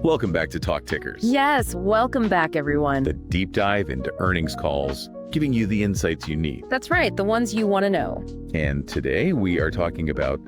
Welcome back to Talk Tickers. Yes, welcome back, everyone. The deep dive into earnings calls, giving you the insights you need. That's right, the ones you want to know. And today we are talking about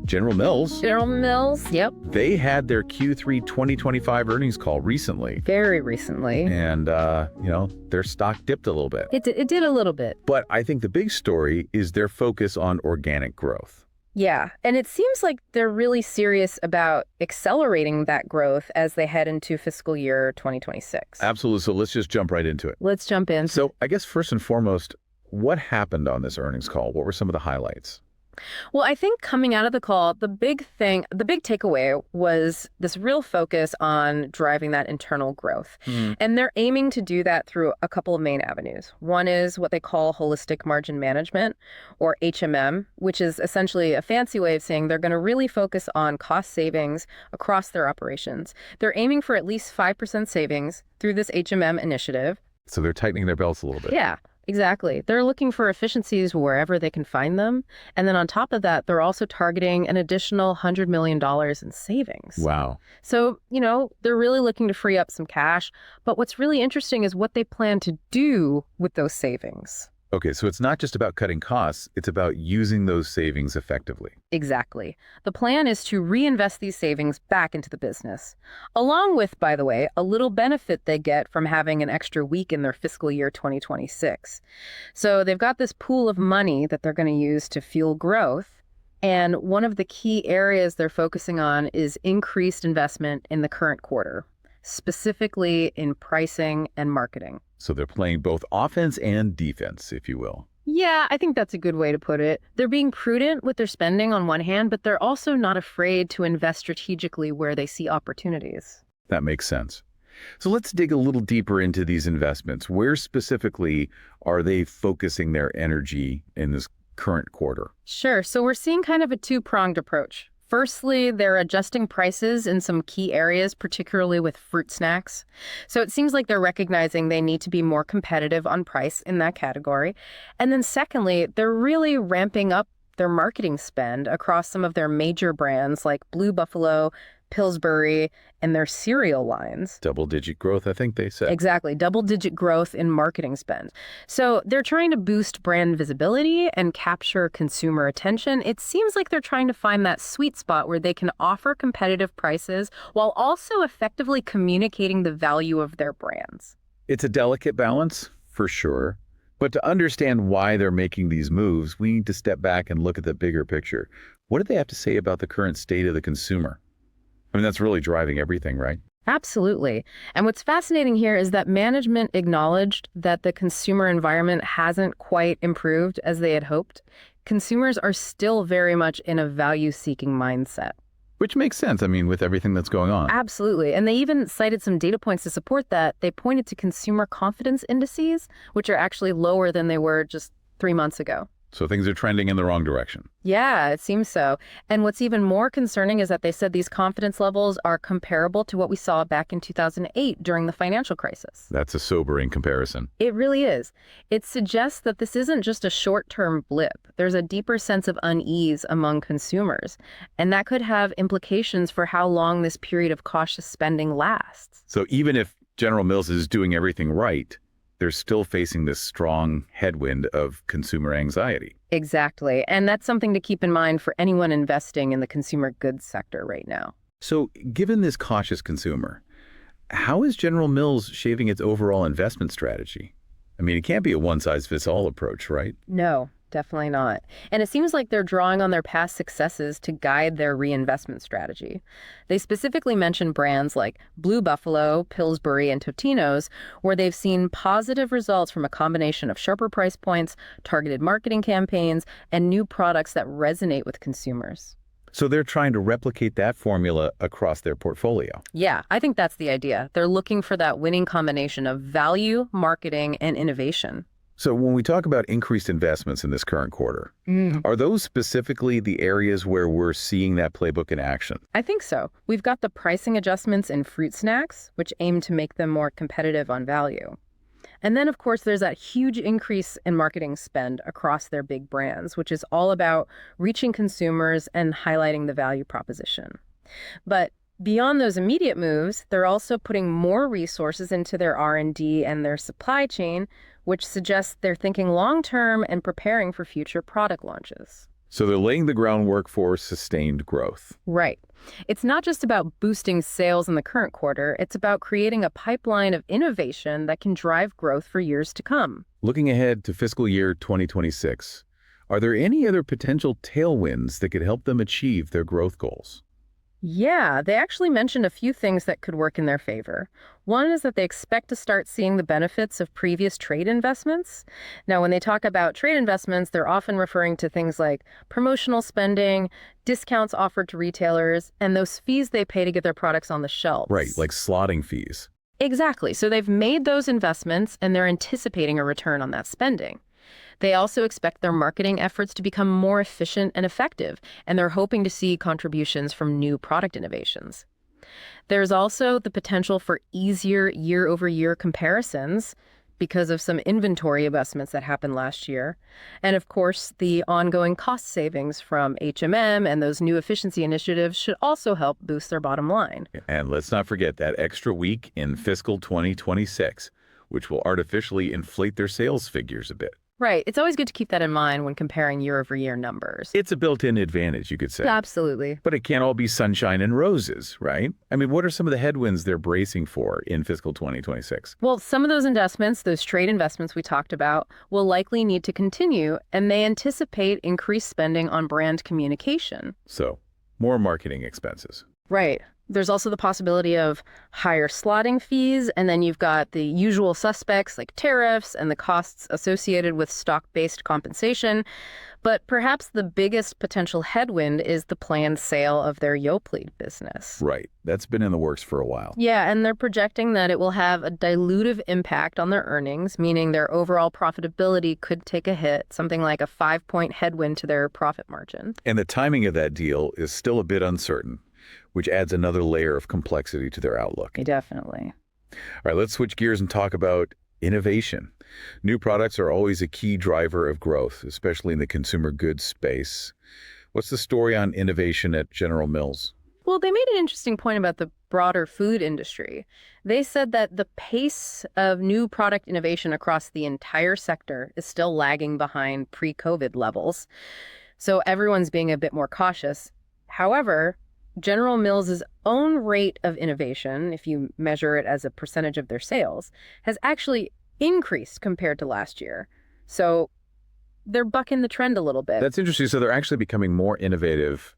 General Mills. General Mills, yep. They had their Q3 2025 earnings call recently. Very recently. And, their stock dipped a little bit. It did a little bit. But I think the big story is their focus on organic growth. Yeah, and it seems like they're really serious about accelerating that growth as they head into fiscal year 2026. Absolutely. So let's just jump right into it. Let's jump in. So I guess first and foremost, what happened on this earnings call? What were some of the highlights? Well, I think coming out of the call, the big takeaway was this real focus on driving that internal growth. And they're aiming to do that through a couple of main avenues. One is what they call holistic margin management, or HMM, which is essentially a fancy way of saying they're going to really focus on cost savings across their operations. They're aiming for at least 5% savings through this HMM initiative. So they're tightening their belts a little bit. Yeah. Exactly. They're looking for efficiencies wherever they can find them. And then on top of that, they're also targeting an additional $100 million in savings. Wow. So, they're really looking to free up some cash. But what's really interesting is what they plan to do with those savings. Okay, so it's not just about cutting costs, it's about using those savings effectively. Exactly. The plan is to reinvest these savings back into the business, along with, by the way, a little benefit they get from having an extra week in their fiscal year 2026. So they've got this pool of money that they're going to use to fuel growth. And one of the key areas they're focusing on is increased investment in the current quarter, specifically in pricing and marketing. So they're playing both offense and defense, if you will. Yeah, I think that's a good way to put it. They're being prudent with their spending on one hand, but they're also not afraid to invest strategically where they see opportunities. That makes sense. So let's dig a little deeper into these investments. Where specifically are they focusing their energy in this current quarter? Sure. So we're seeing kind of a two-pronged approach. Firstly, they're adjusting prices in some key areas, particularly with fruit snacks. So it seems like they're recognizing they need to be more competitive on price in that category. And then secondly, they're really ramping up their marketing spend across some of their major brands like Blue Buffalo, Pillsbury, and their cereal lines. Double-digit growth, I think they said. Exactly. Double-digit growth in marketing spend. So they're trying to boost brand visibility and capture consumer attention. It seems like they're trying to find that sweet spot where they can offer competitive prices while also effectively communicating the value of their brands. It's a delicate balance, for sure. But to understand why they're making these moves, we need to step back and look at the bigger picture. What do they have to say about the current state of the consumer? I mean, that's really driving everything, right? Absolutely. And what's fascinating here is that management acknowledged that the consumer environment hasn't quite improved as they had hoped. Consumers are still very much in a value-seeking mindset. Which makes sense, I mean, with everything that's going on. Absolutely. And they even cited some data points to support that. They pointed to consumer confidence indices, which are actually lower than they were just 3 months ago. So things are trending in the wrong direction. Yeah, it seems so. And what's even more concerning is that they said these confidence levels are comparable to what we saw back in 2008 during the financial crisis. That's a sobering comparison. It really is. It suggests that this isn't just a short-term blip. There's a deeper sense of unease among consumers. And that could have implications for how long this period of cautious spending lasts. So even if General Mills is doing everything right, they're still facing this strong headwind of consumer anxiety. Exactly. And that's something to keep in mind for anyone investing in the consumer goods sector right now. So given this cautious consumer, how is General Mills shaping its overall investment strategy? I mean, it can't be a one-size-fits-all approach, right? No, definitely not. And it seems like they're drawing on their past successes to guide their reinvestment strategy. They specifically mention brands like Blue Buffalo, Pillsbury, and Totino's, where they've seen positive results from a combination of sharper price points, targeted marketing campaigns, and new products that resonate with consumers. So they're trying to replicate that formula across their portfolio. Yeah, I think that's the idea. They're looking for that winning combination of value, marketing, and innovation. So when we talk about increased investments in this current quarter, are those specifically the areas where we're seeing that playbook in action? I think so. We've got the pricing adjustments in fruit snacks, which aim to make them more competitive on value. And then, of course, there's that huge increase in marketing spend across their big brands, which is all about reaching consumers and highlighting the value proposition. But Beyond those immediate moves, they're also putting more resources into their R&D and their supply chain, which suggests they're thinking long-term and preparing for future product launches. So they're laying the groundwork for sustained growth. Right. It's not just about boosting sales in the current quarter, it's about creating a pipeline of innovation that can drive growth for years to come. Looking ahead to fiscal year 2026, are there any other potential tailwinds that could help them achieve their growth goals? Yeah, they actually mentioned a few things that could work in their favor. One is that they expect to start seeing the benefits of previous trade investments. Now, when they talk about trade investments, they're often referring to things like promotional spending, discounts offered to retailers, and those fees they pay to get their products on the shelves. Right, like slotting fees. Exactly. So they've made those investments and they're anticipating a return on that spending. They also expect their marketing efforts to become more efficient and effective, and they're hoping to see contributions from new product innovations. There's also the potential for easier year-over-year comparisons because of some inventory investments that happened last year. And of course, the ongoing cost savings from HMM and those new efficiency initiatives should also help boost their bottom line. And let's not forget that extra week in fiscal 2026, which will artificially inflate their sales figures a bit. Right. It's always good to keep that in mind when comparing year-over-year numbers. It's a built-in advantage, you could say. Absolutely. But it can't all be sunshine and roses, right? I mean, what are some of the headwinds they're bracing for in fiscal 2026? Well, some of those investments, those trade investments we talked about, will likely need to continue, and they anticipate increased spending on brand communication. So, more marketing expenses. Right. There's also the possibility of higher slotting fees, and then you've got the usual suspects like tariffs and the costs associated with stock-based compensation. But perhaps the biggest potential headwind is the planned sale of their Yoplait business. Right. That's been in the works for a while. Yeah, and they're projecting that it will have a dilutive impact on their earnings, meaning their overall profitability could take a hit, something like a 5-point headwind to their profit margin. And the timing of that deal is still a bit uncertain, which adds another layer of complexity to their outlook. Definitely. All right, let's switch gears and talk about innovation. New products are always a key driver of growth, especially in the consumer goods space. What's the story on innovation at General Mills? Well, they made an interesting point about the broader food industry. They said that the pace of new product innovation across the entire sector is still lagging behind pre-COVID levels. So everyone's being a bit more cautious. However, General Mills' own rate of innovation, if you measure it as a percentage of their sales, has actually increased compared to last year. So they're bucking the trend a little bit. That's interesting. So they're actually becoming more innovative,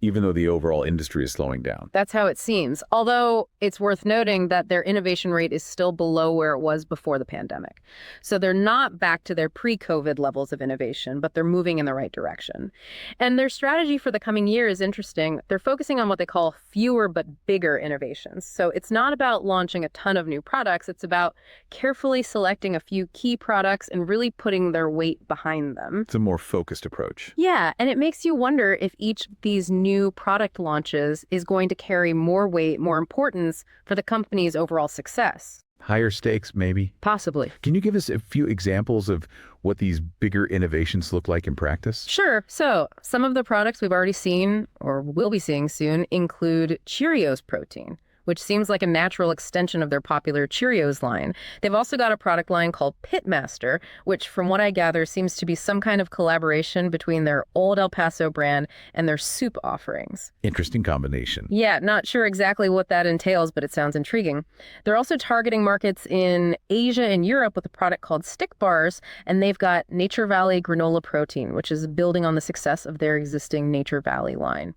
even though the overall industry is slowing down. That's how it seems. Although it's worth noting that their innovation rate is still below where it was before the pandemic. So they're not back to their pre-COVID levels of innovation, but they're moving in the right direction. And their strategy for the coming year is interesting. They're focusing on what they call fewer but bigger innovations. So it's not about launching a ton of new products. It's about carefully selecting a few key products and really putting their weight behind them. It's a more focused approach. Yeah, and it makes you wonder if each of these new product launches is going to carry more weight, more importance for the company's overall success. Higher stakes, maybe? Possibly. Can you give us a few examples of what these bigger innovations look like in practice? Sure. So some of the products we've already seen or will be seeing soon include Cheerios protein, which seems like a natural extension of their popular Cheerios line. They've also got a product line called Pitmaster, which from what I gather seems to be some kind of collaboration between their old El Paso brand and their soup offerings. Interesting combination. Yeah, not sure exactly what that entails, but it sounds intriguing. They're also targeting markets in Asia and Europe with a product called Stick Bars, and they've got Nature Valley granola protein, which is building on the success of their existing Nature Valley line.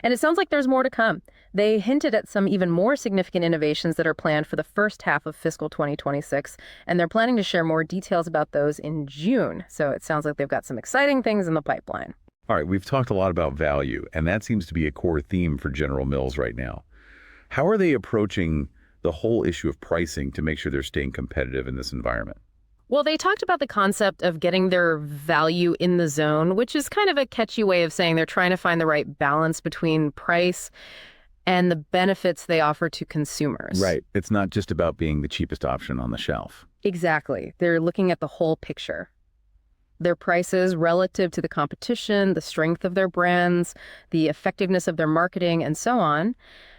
And it sounds like there's more to come. They hinted at some even more significant innovations that are planned for the first half of fiscal 2026, and they're planning to share more details about those in June. So it sounds like they've got some exciting things in the pipeline. All right, we've talked a lot about value, and that seems to be a core theme for General Mills right now. How are they approaching the whole issue of pricing to make sure they're staying competitive in this environment? Well, they talked about the concept of getting their value in the zone, which is kind of a catchy way of saying they're trying to find the right balance between price and the benefits they offer to consumers. Right. It's not just about being the cheapest option on the shelf. Exactly. They're looking at the whole picture. Their prices relative to the competition, the strength of their brands, the effectiveness of their marketing, and so on.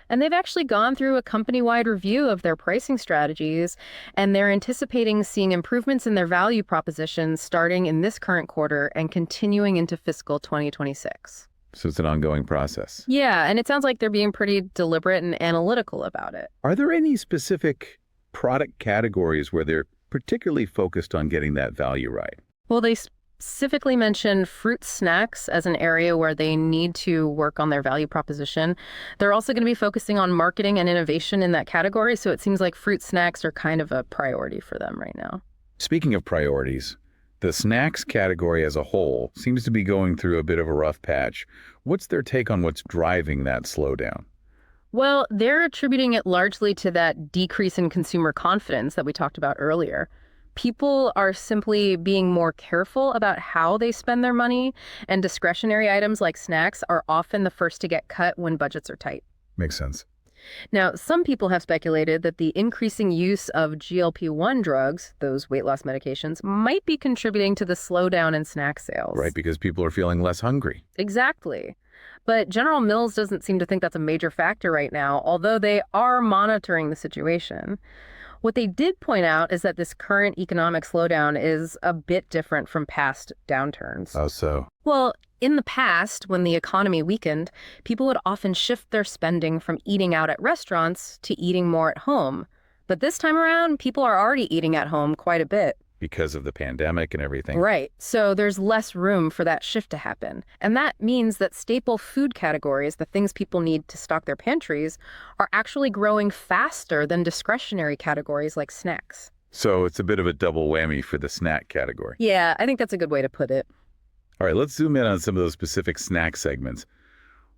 And they've actually gone through a company-wide review of their pricing strategies, and they're anticipating seeing improvements in their value propositions starting in this current quarter and continuing into fiscal 2026. So it's an ongoing process. Yeah, and it sounds like they're being pretty deliberate and analytical about it. Are there any specific product categories where they're particularly focused on getting that value right? Well, they specifically mentioned fruit snacks as an area where they need to work on their value proposition. They're also going to be focusing on marketing and innovation in that category, so it seems like fruit snacks are kind of a priority for them right now. Speaking of priorities, the snacks category as a whole seems to be going through a bit of a rough patch. What's their take on what's driving that slowdown? Well, they're attributing it largely to that decrease in consumer confidence that we talked about earlier. People are simply being more careful about how they spend their money, and discretionary items like snacks are often the first to get cut when budgets are tight. Makes sense. Now, some people have speculated that the increasing use of GLP-1 drugs, those weight loss medications, might be contributing to the slowdown in snack sales. Right, because people are feeling less hungry. Exactly. But General Mills doesn't seem to think that's a major factor right now, although they are monitoring the situation. What they did point out is that this current economic slowdown is a bit different from past downturns. How so? Well, in the past, when the economy weakened, people would often shift their spending from eating out at restaurants to eating more at home. But this time around, people are already eating at home quite a bit. Because of the pandemic and everything. Right. So there's less room for that shift to happen. And that means that staple food categories, the things people need to stock their pantries, are actually growing faster than discretionary categories like snacks. So it's a bit of a double whammy for the snack category. Yeah, I think that's a good way to put it. All right, let's zoom in on some of those specific snack segments.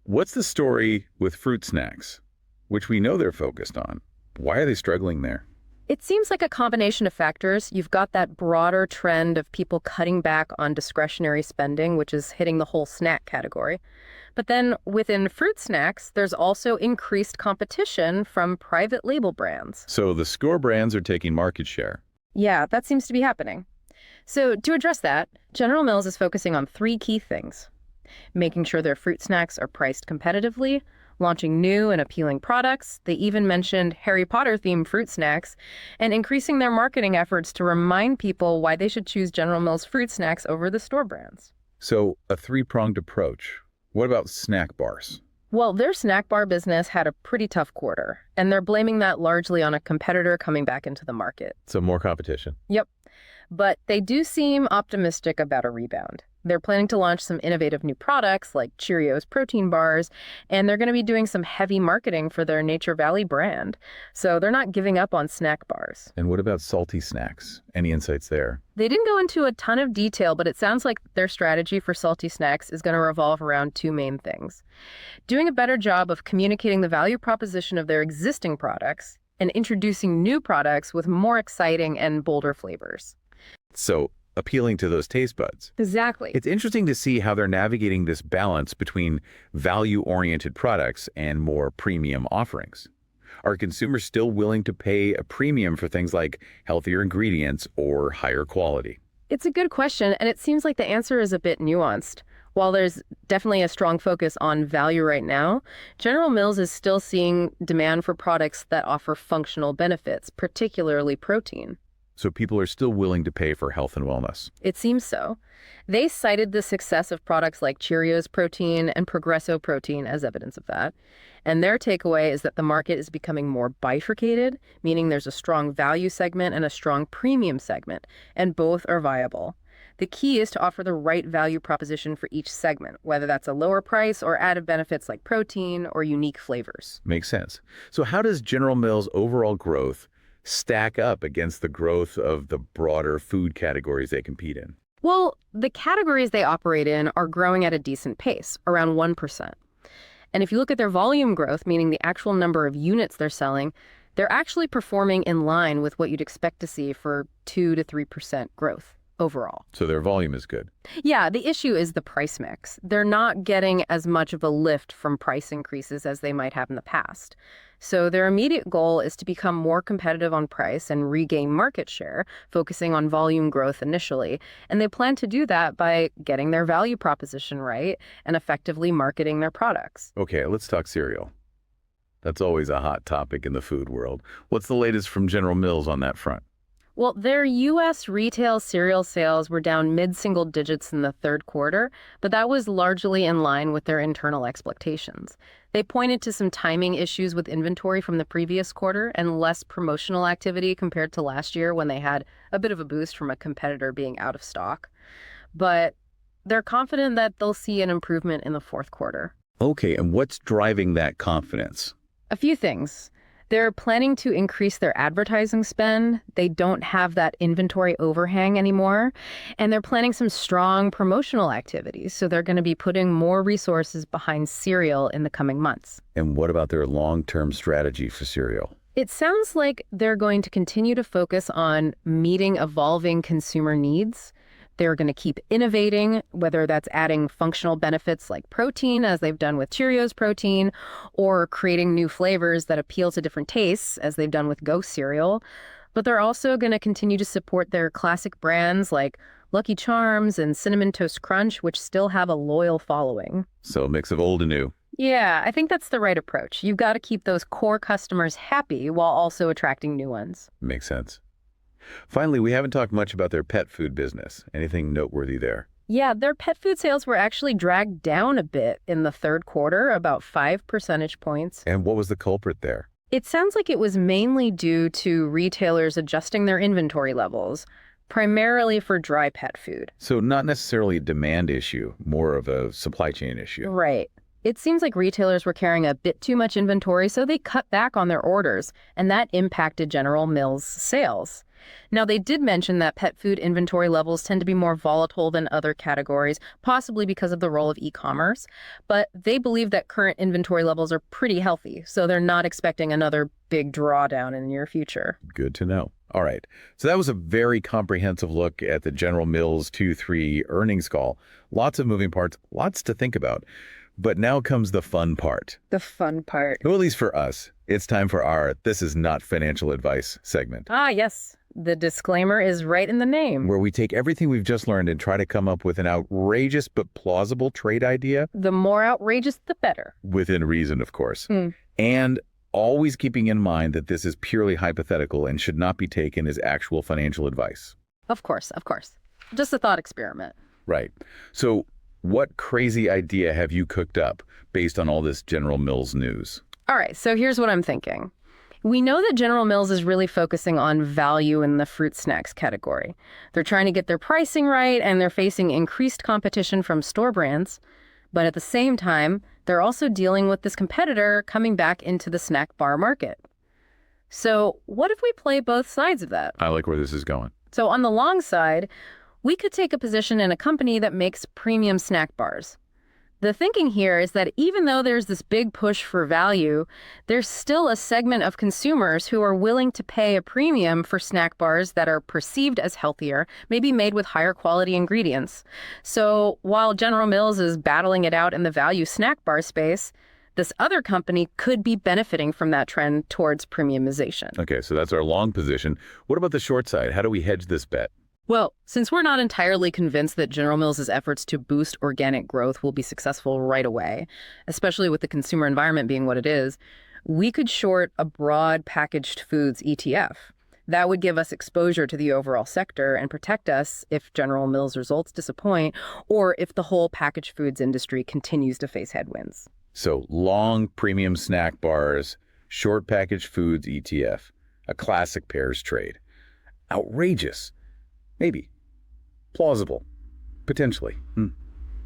What's the story with fruit snacks, which we know they're focused on? Why are they struggling there? It seems like a combination of factors. You've got that broader trend of people cutting back on discretionary spending, which is hitting the whole snack category. But then within fruit snacks, there's also increased competition from private label brands. So the store brands are taking market share. Yeah, that seems to be happening. So to address that, General Mills is focusing on three key things: making sure their fruit snacks are priced competitively, launching new and appealing products. They even mentioned Harry Potter-themed fruit snacks, and increasing their marketing efforts to remind people why they should choose General Mills fruit snacks over the store brands. So a three-pronged approach. What about snack bars? Well, their snack bar business had a pretty tough quarter, and they're blaming that largely on a competitor coming back into the market. So more competition. Yep. But they do seem optimistic about a rebound. They're planning to launch some innovative new products like Cheerios protein bars, and they're going to be doing some heavy marketing for their Nature Valley brand. So they're not giving up on snack bars. And what about salty snacks? Any insights there? They didn't go into a ton of detail, but it sounds like their strategy for salty snacks is going to revolve around two main things: doing a better job of communicating the value proposition of their existing products and introducing new products with more exciting and bolder flavors. So appealing to those taste buds. Exactly. It's interesting to see how they're navigating this balance between value-oriented products and more premium offerings. Are consumers still willing to pay a premium for things like healthier ingredients or higher quality? It's a good question, and it seems like the answer is a bit nuanced. While there's definitely a strong focus on value right now, General Mills is still seeing demand for products that offer functional benefits, particularly protein. So people are still willing to pay for health and wellness. It seems so. They cited the success of products like Cheerios protein and Progresso protein as evidence of that. And their takeaway is that the market is becoming more bifurcated, meaning there's a strong value segment and a strong premium segment, and both are viable. The key is to offer the right value proposition for each segment, whether that's a lower price or added benefits like protein or unique flavors. Makes sense. So how does General Mills' overall growth stack up against the growth of the broader food categories they compete in? Well, the categories they operate in are growing at a decent pace, around 1%. And if you look at their volume growth, meaning the actual number of units they're selling, they're actually performing in line with what you'd expect to see for 2 to 3% growth overall. So their volume is good. Yeah, the issue is the price mix. They're not getting as much of a lift from price increases as they might have in the past. So their immediate goal is to become more competitive on price and regain market share, focusing on volume growth initially. And they plan to do that by getting their value proposition right and effectively marketing their products. Okay, let's talk cereal. That's always a hot topic in the food world. What's the latest from General Mills on that front? Well, their U.S. retail cereal sales were down mid-single digits in the third quarter, but that was largely in line with their internal expectations. They pointed to some timing issues with inventory from the previous quarter and less promotional activity compared to last year when they had a bit of a boost from a competitor being out of stock. But they're confident that they'll see an improvement in the fourth quarter. Okay, and what's driving that confidence? A few things. They're planning to increase their advertising spend. They don't have that inventory overhang anymore. And they're planning some strong promotional activities. So they're going to be putting more resources behind cereal in the coming months. And what about their long-term strategy for cereal? It sounds like they're going to continue to focus on meeting evolving consumer needs. They're going to keep innovating, whether that's adding functional benefits like protein, as they've done with Cheerios protein, or creating new flavors that appeal to different tastes, as they've done with Ghost cereal. But they're also going to continue to support their classic brands like Lucky Charms and Cinnamon Toast Crunch, which still have a loyal following. So a mix of old and new. Yeah, I think that's the right approach. You've got to keep those core customers happy while also attracting new ones. Makes sense. Finally, we haven't talked much about their pet food business. Anything noteworthy there? Yeah, their pet food sales were actually dragged down a bit in the third quarter, about 5 percentage points. And what was the culprit there? It sounds like it was mainly due to retailers adjusting their inventory levels, primarily for dry pet food. So not necessarily a demand issue, more of a supply chain issue. Right. It seems like retailers were carrying a bit too much inventory, so they cut back on their orders, and that impacted General Mills' sales. Now, they did mention that pet food inventory levels tend to be more volatile than other categories, possibly because of the role of e-commerce, but they believe that current inventory levels are pretty healthy, so they're not expecting another big drawdown in the near future. Good to know. All right. So that was a very comprehensive look at the General Mills Q3 earnings call. Lots of moving parts, lots to think about. But now comes the fun part. The fun part. Well, at least for us. It's time for our This Is Not Financial Advice segment. Ah, yes. The disclaimer is right in the name. Where we take everything we've just learned and try to come up with an outrageous but plausible trade idea. The more outrageous, the better. Within reason, of course. And always keeping in mind that this is purely hypothetical and should not be taken as actual financial advice. Of course, of course. Just a thought experiment. Right. So what crazy idea have you cooked up based on all this General Mills news? All right, so here's what I'm thinking. We know that General Mills is really focusing on value in the fruit snacks category. They're trying to get their pricing right, and they're facing increased competition from store brands. But at the same time, they're also dealing with this competitor coming back into the snack bar market. So what if we play both sides of that? I like where this is going. So on the long side, we could take a position in a company that makes premium snack bars. The thinking here is that even though there's this big push for value, there's still a segment of consumers who are willing to pay a premium for snack bars that are perceived as healthier, maybe made with higher quality ingredients. So while General Mills is battling it out in the value snack bar space, this other company could be benefiting from that trend towards premiumization. Okay, so that's our long position. What about the short side? How do we hedge this bet? Well, since we're not entirely convinced that General Mills' efforts to boost organic growth will be successful right away, especially with the consumer environment being what it is, we could short a broad packaged foods ETF. That would give us exposure to the overall sector and protect us if General Mills' results disappoint or if the whole packaged foods industry continues to face headwinds. So long premium snack bars, short packaged foods ETF, a classic pairs trade. Outrageous. Maybe. Plausible. Potentially.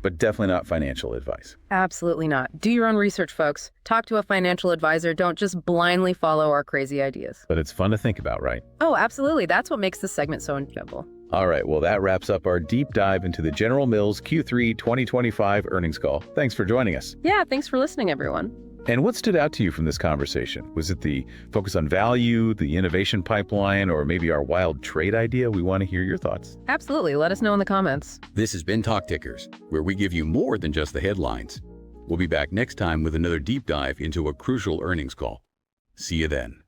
But definitely not financial advice. Absolutely not. Do your own research, folks. Talk to a financial advisor. Don't just blindly follow our crazy ideas. But it's fun to think about, right? Oh, absolutely. That's what makes this segment so enjoyable. All right, well, that wraps up our deep dive into the General Mills Q3 2025 earnings call. Thanks for joining us. Yeah, thanks for listening, everyone. And what stood out to you from this conversation? Was it the focus on value, the innovation pipeline, or maybe our wild trade idea? We want to hear your thoughts. Absolutely. Let us know in the comments. This has been Talk Tickers, where we give you more than just the headlines. We'll be back next time with another deep dive into a crucial earnings call. See you then.